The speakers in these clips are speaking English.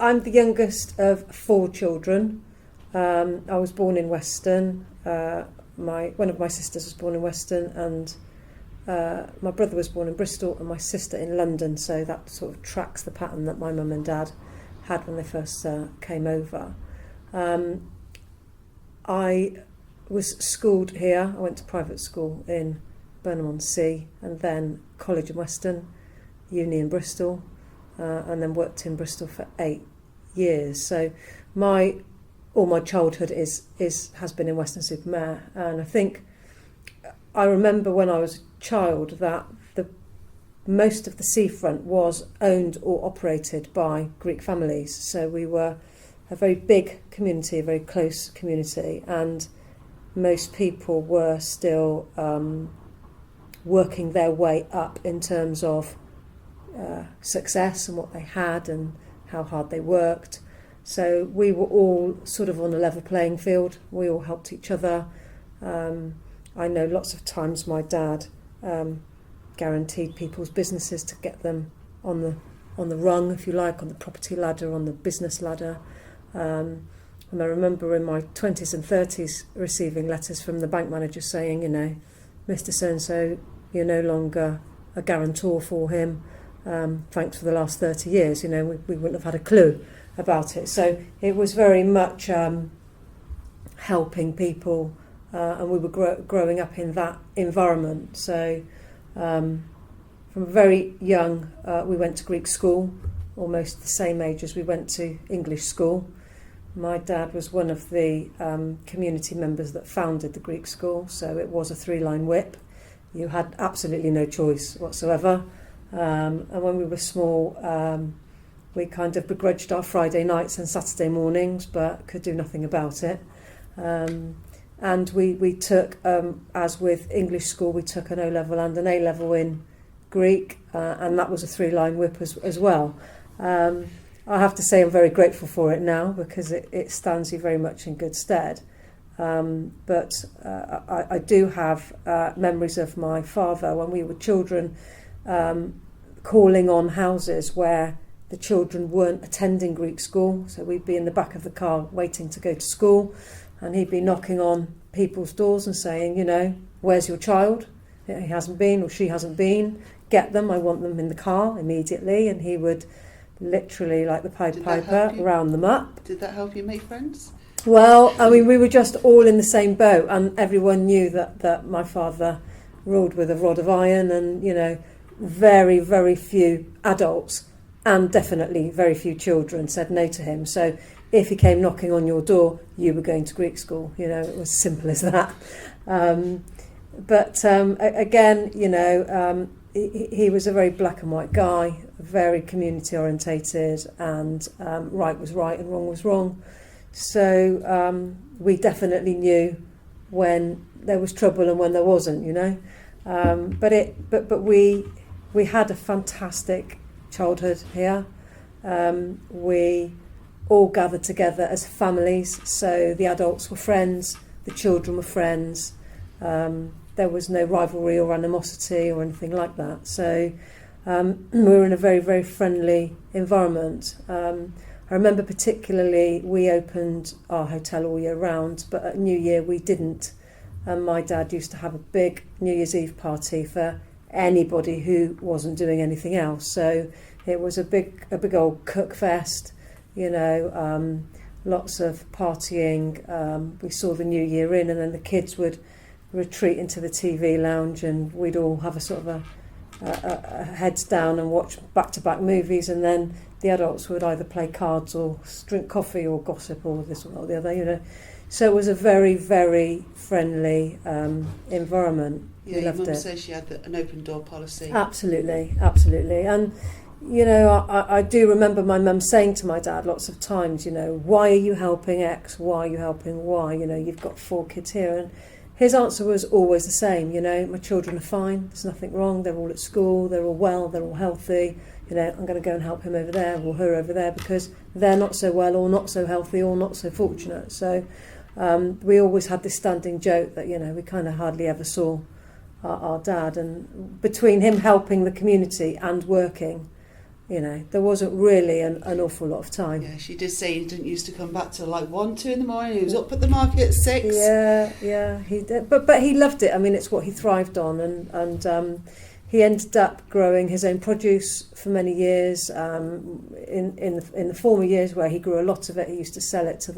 I'm the youngest of 4 children. I was born in Weston. One of my sisters was born in Weston, and my brother was born in Bristol, and my sister in London. So that sort of tracks the pattern that my mum and dad had when they first came over. I was schooled here. I went to private school in Burnham-on-Sea, and then college in Weston, uni in Bristol, and then worked in Bristol for 8 years. So all my childhood has been in Weston-super-Mare, and I think I remember when I was a child that most of the seafront was owned or operated by Greek families. So we were a very big community, a very close community, and most people were still working their way up in terms of success and what they had and how hard they worked. So we were all sort of on a level playing field. We all helped each other. I know lots of times my dad guaranteed people's businesses to get them on the rung, if you like, on the property ladder, on the business ladder. And I remember in my 20s and 30s receiving letters from the bank manager saying, Mr. So-and-so, you're no longer a guarantor for him. Thanks for the last 30 years. We wouldn't have had a clue about it. So it was very much helping people, and we were growing up in that environment. So from very young, we went to Greek school, almost the same age as we went to English school. My dad was one of the community members that founded the Greek school, so it was a 3-line whip. You had absolutely no choice whatsoever. And when we were small, we kind of begrudged our Friday nights and Saturday mornings, but could do nothing about it. And we took, as with English school, we took an O-level and an A-level in Greek, and that was a 3-line whip as well. I have to say I'm very grateful for it now, because it stands you very much in good stead. But I do have memories of my father when we were children, calling on houses where the children weren't attending Greek school. So we'd be in the back of the car waiting to go to school, and he'd be knocking on people's doors and saying, where's your child? He hasn't been, or she hasn't been. Get them, I want them in the car immediately. And he would literally, like the Pied Piper, round them up. Did that help you make friends? Well, we were just all in the same boat, and everyone knew that my father ruled with a rod of iron, and, very, very few adults, and definitely very few children, said no to him. So if he came knocking on your door, you were going to Greek school. It was simple as that. But again, he was a very black and white guy, very community orientated, and right was right and wrong was wrong. So we definitely knew when there was trouble and when there wasn't, But we had a fantastic childhood here. We all gathered together as families, so the adults were friends, the children were friends. There was no rivalry or animosity or anything like that. So we were in a very, very friendly environment. I remember particularly we opened our hotel all year round, but at New Year we didn't. And my dad used to have a big New Year's Eve party for anybody who wasn't doing anything else. So it was a big old cook fest, lots of partying. We saw the New Year in, and then the kids would retreat into the TV lounge, and we'd all have a sort of a heads down and watch back-to-back movies, and then the adults would either play cards or drink coffee or gossip or this or the other, So it was a very, very friendly environment. Yeah, your mum says she had an open door policy. Absolutely. And, I do remember my mum saying to my dad lots of times, why are you helping X? Why are you helping Y? You've got 4 kids here. And his answer was always the same, my children are fine, there's nothing wrong, they're all at school, they're all well, they're all healthy, I'm going to go and help him over there or her over there because they're not so well or not so healthy or not so fortunate. So we always had this standing joke that, we kind of hardly ever saw our dad. And between him helping the community and working, there wasn't really an awful lot of time. Yeah, she did say he didn't used to come back till like 1, 2 in the morning. He was up at the market at 6. Yeah, he did. But he loved it. I mean, it's what he thrived on, and he ended up growing his own produce for many years. In the former years, where he grew a lot of it, he used to sell it to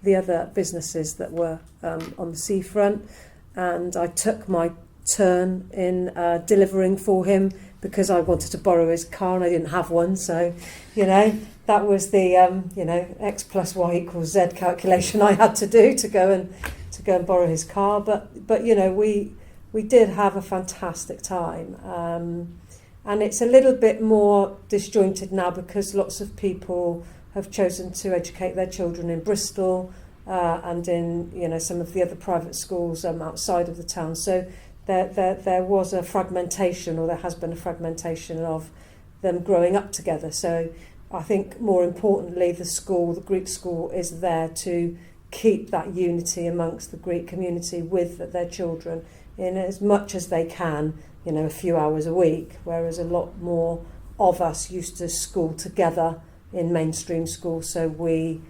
the other businesses that were on the seafront. And I took my turn in delivering for him, because I wanted to borrow his car and I didn't have one. So, that was the X plus Y equals Z calculation I had to do to go and borrow his car. But we did have a fantastic time, and it's a little bit more disjointed now because lots of people have chosen to educate their children in Bristol and in some of the other private schools outside of the town. So there was a fragmentation, or there has been a fragmentation of them growing up together. So I think more importantly, the Greek school, is there to keep that unity amongst the Greek community with their children in as much as they can, a few hours a week, whereas a lot more of us used to school together in mainstream school, so we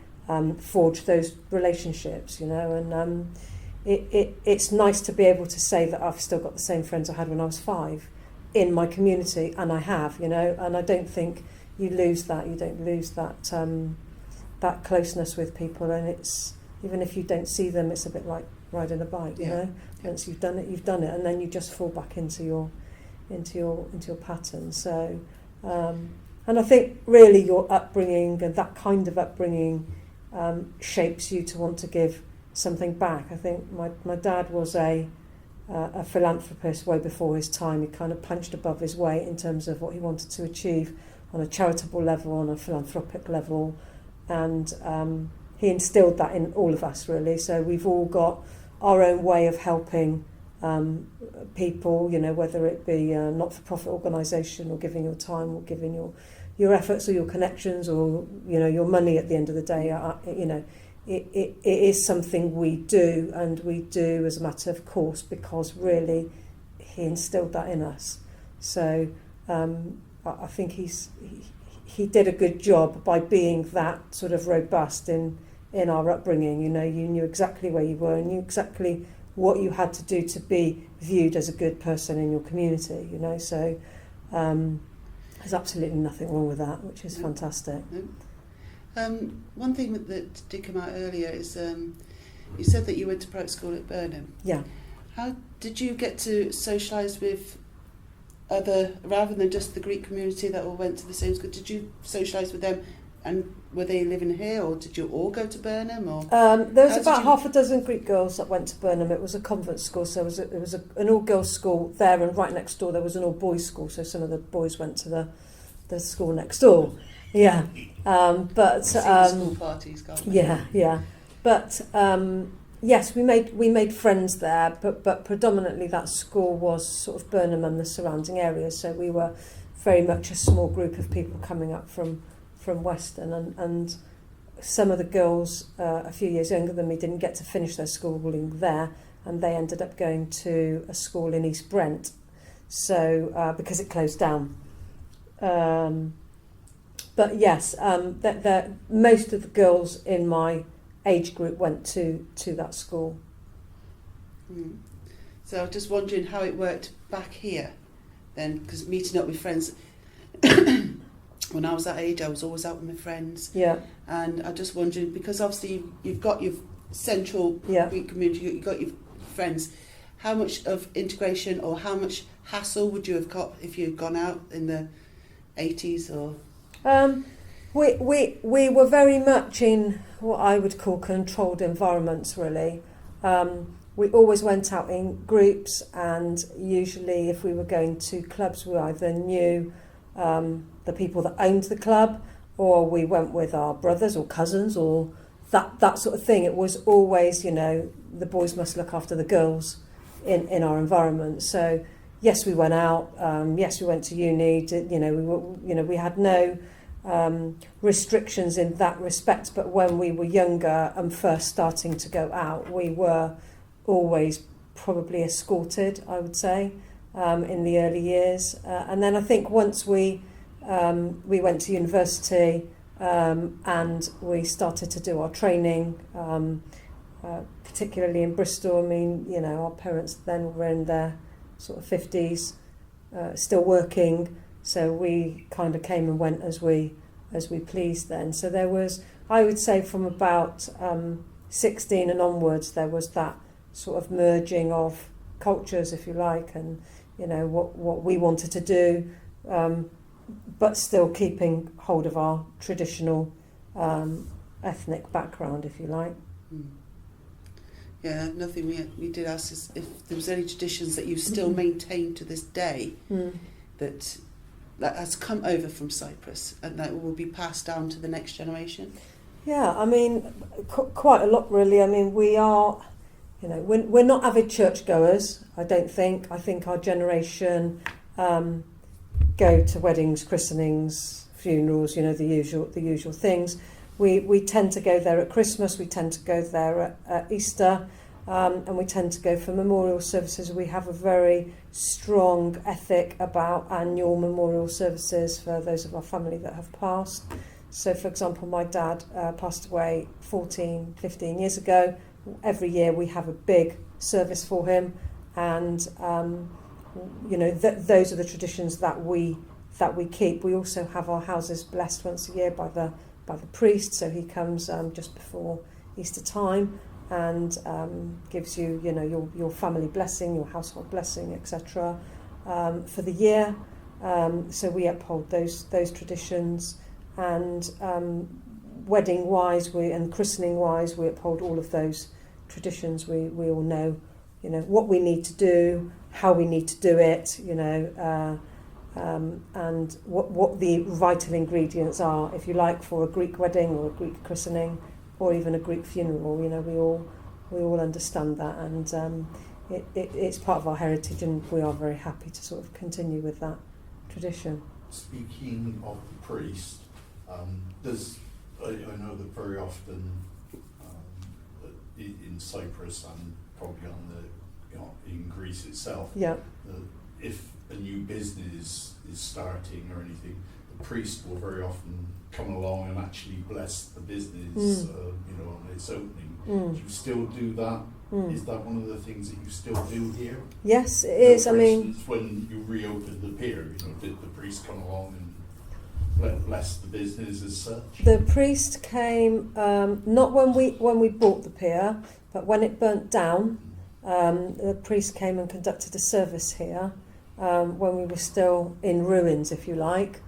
forged those relationships, and it's nice to be able to say that I've still got the same friends I had when I was 5 in my community, and I have, and I don't think you lose that. You don't lose that that closeness with people, and it's, even if you don't see them, it's a bit like riding a bike, Once you've done it, and then you just fall back into your pattern. So, and I think really your upbringing and that kind of upbringing shapes you to want to give something back. I think my dad was a philanthropist way before his time. He kind of punched above his weight in terms of what he wanted to achieve on a charitable level, on a philanthropic level, and he instilled that in all of us, really. So we've all got our own way of helping people, whether it be a not-for-profit organisation, or giving your time, or giving your efforts, or your connections, or your money. At the end of the day, it is something we do, and we do as a matter of course, because really he instilled that in us. So I think he did a good job by being that sort of robust in our upbringing. You knew exactly where you were, and knew exactly what you had to do to be viewed as a good person in your community. So there's absolutely nothing wrong with that, which is fantastic. One thing that did come out earlier is you said that you went to private school at Burnham. Yeah. How did you get to socialise with other, rather than just the Greek community that all went to the same school? Did you socialise with them, and were they living here, or did you all go to Burnham? Or there was about half a dozen Greek girls that went to Burnham. It was a convent school, so it was an all-girls school there, and right next door there was an all-boys school, so some of the boys went to the school next door. Yeah, but school parties, can't we? Yeah. But yes, we made friends there, but predominantly that school was sort of Burnham and the surrounding areas. So we were very much a small group of people coming up from Weston, and some of the girls a few years younger than me didn't get to finish their schooling there, and they ended up going to a school in East Brent, so because it closed down. But yes, most of the girls in my age group went to that school. So I was just wondering how it worked back here then, because meeting up with friends, when I was that age, I was always out with my friends. Yeah. And I'm just wondering, because obviously you've got your central Greek community, you've got your friends, how much of integration or how much hassle would you have got if you'd gone out in the 80s or... We were very much in what I would call controlled environments, really. We always went out in groups, and usually if we were going to clubs, we either knew the people that owned the club, or we went with our brothers or cousins, or that sort of thing. It was always, the boys must look after the girls in our environment. So yes, we went out. Yes, we went to uni. We had no restrictions in that respect. But when we were younger and first starting to go out, we were always probably escorted, I would say, in the early years. And then I think once we we went to university, and we started to do our training, particularly in Bristol. I mean, you know, our parents then were in their sort of 50s, still working, so we kind of came and went as we pleased then. So there was, I would say, from about 16 and onwards, there was that sort of merging of cultures, if you like, and, you know, what we wanted to do, but still keeping hold of our traditional ethnic background, if you like. Yeah, nothing we did ask is if there was any traditions that you still maintain to this day that has come over from Cyprus and that will be passed down to the next generation. Yeah, I mean, quite a lot really. I mean, we are, you know, we're not avid churchgoers, I don't think. I think our generation go to weddings, christenings, funerals, you know, the usual things. We tend to go there at Christmas, we tend to go there at Easter, and we tend to go for memorial services. We have a very strong ethic about annual memorial services for those of our family that have passed. So, for example, my dad passed away 15 years ago. Every year we have a big service for him, and you know, those are the traditions that we keep. We also have our houses blessed once a year by the priest, so he comes just before Easter time and gives you, you know, your family blessing, your household blessing, etc. For the year. So we uphold those traditions, and wedding wise, and christening wise, we uphold all of those traditions. We all know, you know, what we need to do, how we need to do it, you know. And what the vital ingredients are, if you like, for a Greek wedding or a Greek christening or even a Greek funeral. You know, we all understand that, and it's part of our heritage, and we are very happy to sort of continue with that tradition. Speaking of the priest, I know that very often in Cyprus and probably in Greece itself, if a new business is starting or anything, the priest will very often come along and actually bless the business, you know, on its opening. Do you still do that? Is that one of the things that you still do here? Yes, it is. For I mean, instance, when you reopened the pier, you know, did the priest come along and bless the business as such? The priest came not when we bought the pier, but when it burnt down. The priest came and conducted a service here when we were still in ruins, if you like,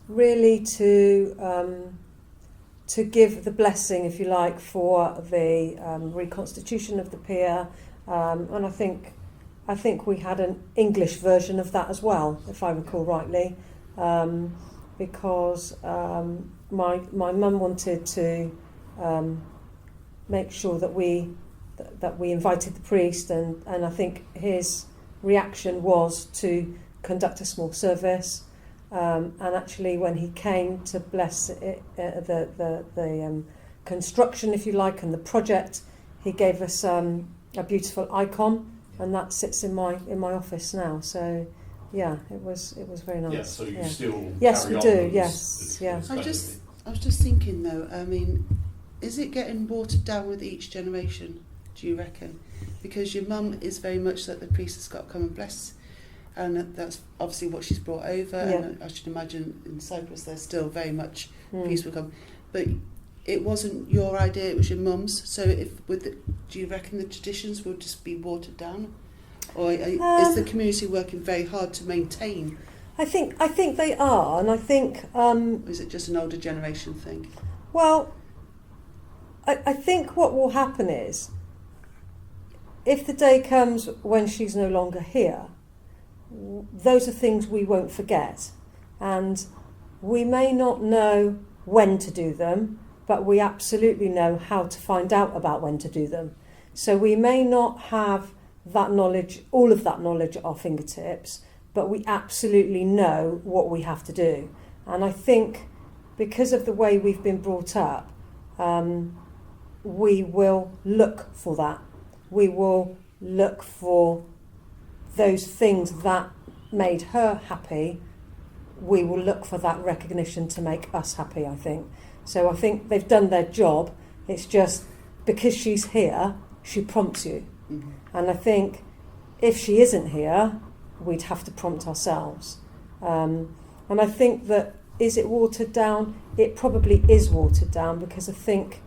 really to give the blessing, if you like, for the reconstitution of the pier, and I think we had an English version of that as well, if I recall rightly, because my mum wanted to make sure that we invited the priest, and I think his reaction was to conduct a small service, and actually when he came to bless it, the construction, if you like, and the project, he gave us a beautiful icon, and that sits in my office now. So yeah, it was very nice. Yeah, so you still yes, carry we on do. those, Yes, yeah. I was just thinking though. I mean, is it getting watered down with each generation, do you reckon? Because your mum is very much that the priest has got to come and bless, and that's obviously what she's brought over, and I should imagine in Cyprus there's still very much priest will come, but it wasn't your idea, it was your mum's. So do you reckon the traditions will just be watered down, or is the community working very hard to maintain? I think they are, and I think or is it just an older generation thing? Well, I think what will happen is, if the day comes when she's no longer here, those are things we won't forget, and we may not know when to do them, but we absolutely know how to find out about when to do them. So we may not have that knowledge, all of that knowledge at our fingertips, but we absolutely know what we have to do. And I think because of the way we've been brought up, we will look for that. We will look for those things that made her happy. we will look for that recognition to make us happy, I think. So I think they've done their job. It's just because she's here, she prompts you. Mm-hmm. And I think if she isn't here, we'd have to prompt ourselves. And I think that, is it watered down? It probably is watered down, because I think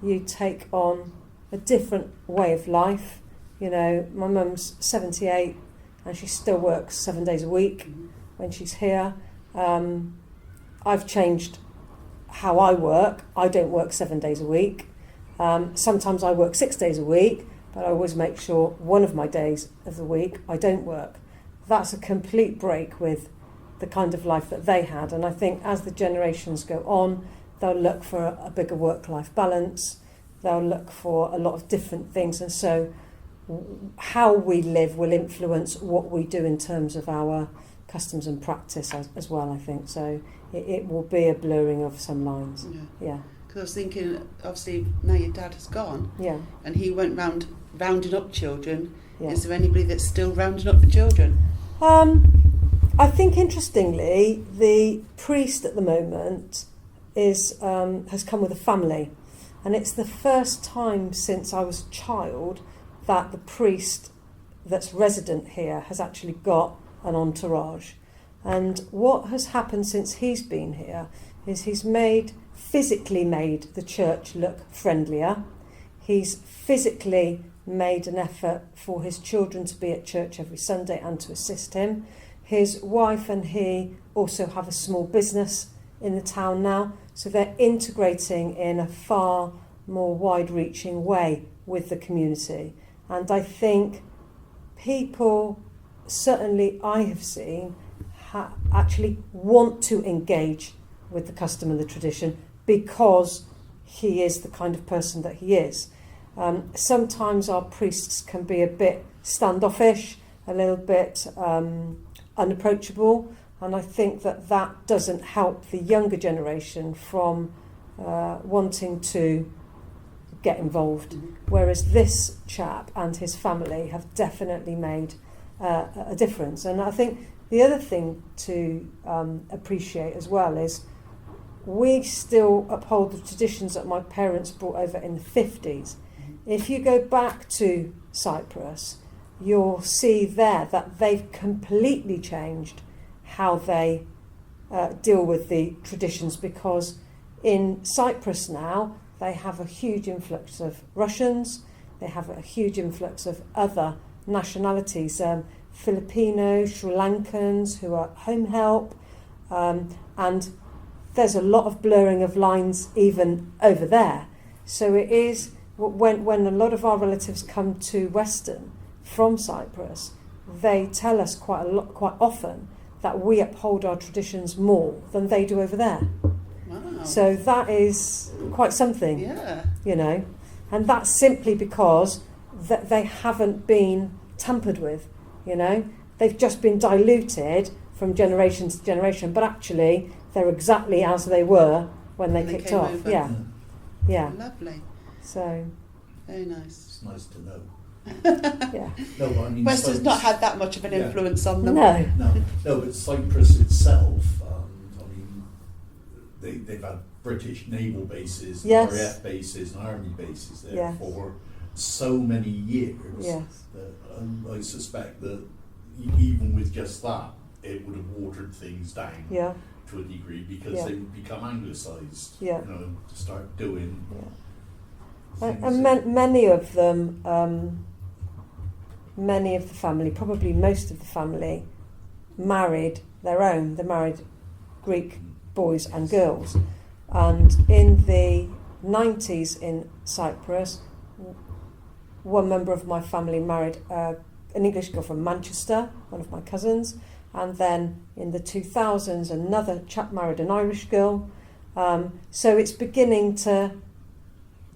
you take on a different way of life. You know, my mum's 78 and she still works 7 days a week when she's here. I've changed how I work. I don't work 7 days a week. Sometimes I work 6 days a week, but I always make sure one of my days of the week I don't work. That's a complete break with the kind of life that they had. And I think as the generations go on, they'll look for a bigger work-life balance. They'll look for a lot of different things. And so how we live will influence what we do in terms of our customs and practice as well, I think. So it will be a blurring of some lines. Yeah. Because I was thinking, obviously, now your dad has gone, and he went round rounding up children. Yeah. Is there anybody that's still rounding up the children? I think, interestingly, the priest at the moment has come with a family, and it's the first time since I was a child that the priest that's resident here has actually got an entourage. And what has happened since he's been here is he's physically made the church look friendlier. He's physically made an effort for his children to be at church every Sunday and to assist him. His wife and he also have a small business in the town now, so they're integrating in a far more wide-reaching way with the community. And I think people, certainly I have seen, actually want to engage with the custom and the tradition because he is the kind of person that he is. Sometimes our priests can be a bit standoffish, a little bit unapproachable, and I think that doesn't help the younger generation from wanting to get involved. Whereas this chap and his family have definitely made a difference. And I think the other thing to appreciate as well is we still uphold the traditions that my parents brought over in the 50s. If you go back to Cyprus, you'll see there that they've completely changed how they deal with the traditions, because in Cyprus now they have a huge influx of Russians, they have a huge influx of other nationalities, Filipinos, Sri Lankans who are home help, and there's a lot of blurring of lines even over there. So it is, when a lot of our relatives come to Western from Cyprus, they tell us quite often that we uphold our traditions more than they do over there. Wow. So that is quite something, you know, and that's simply because they haven't been tampered with, you know. They've just been diluted from generation to generation, but actually they're exactly as they were when they kicked off. Over. Yeah. Lovely. So very nice. It's nice to know. Yeah. No, but I mean, Western's not had that much of an influence on them. No, but Cyprus itself, I mean, they've had British naval bases, RAF bases and army bases there for so many years that I suspect that even with just that, it would have watered things down to a degree, because they would become anglicised, you know, to start doing and many of them, many of the family, probably most of the family, married their own. They married Greek boys and girls. And in the 90s in Cyprus, one member of my family married an English girl from Manchester, one of my cousins. And then in the 2000s, another chap married an Irish girl. So it's beginning to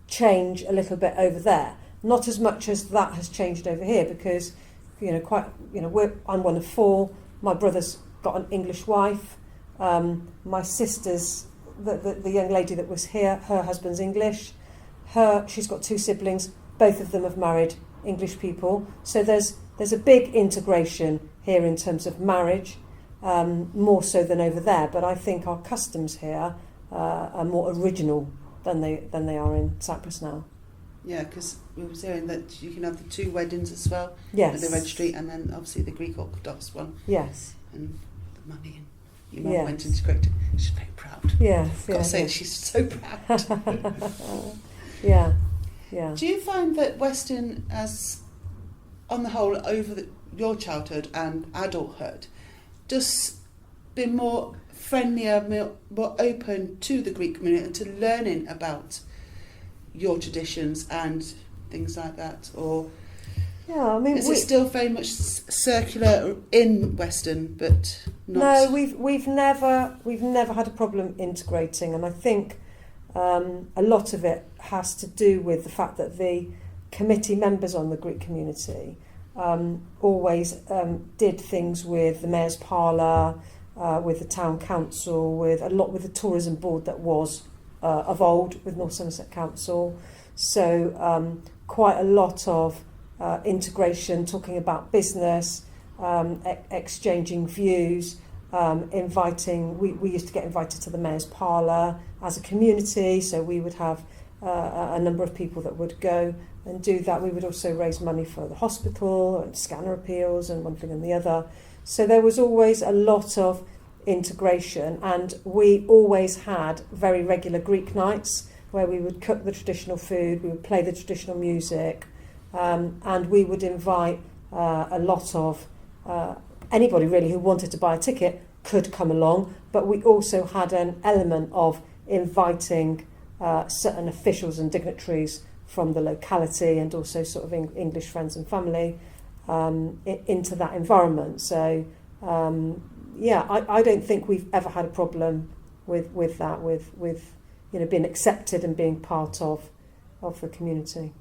change a little bit over there. Not as much as that has changed over here, because, you know, I'm one of four. My brother's got an English wife. My sister's, the young lady that was here, her husband's English. She's got two siblings. Both of them have married English people. So there's a big integration here in terms of marriage. more so than over there. But I think our customs here are more original than they are in Cyprus now. Yeah, because we were saying that you can have the 2 weddings as well. Yes. With the registry, and then obviously the Greek Orthodox one. Yes. And the money, and your mum went integrated. She's very proud. Yes. I've got to say, she's so proud. Yeah. Yeah. Do you find that Weston has, on the whole, over your childhood and adulthood, just been more friendlier, more open to the Greek community and to learning about your traditions and things like that? Or yeah, I mean, is it still very much circular in Weston, but not? No, we've never had a problem integrating, and I think a lot of it has to do with the fact that the committee members on the Greek community always did things with the mayor's parlour, with the town council, with the tourism board that was of old with North Somerset Council. So quite a lot of integration, talking about business, exchanging views, inviting. We used to get invited to the mayor's parlour as a community, so we would have a number of people that would go and do that. We would also raise money for the hospital and scanner appeals and one thing and the other. So there was always a lot of integration, and we always had very regular Greek nights where we would cook the traditional food, we would play the traditional music, and we would invite a lot of anybody really who wanted to buy a ticket could come along, but we also had an element of inviting certain officials and dignitaries from the locality and also sort of English friends and family into that environment. So I don't think we've ever had a problem with that, with being accepted and being part of the community.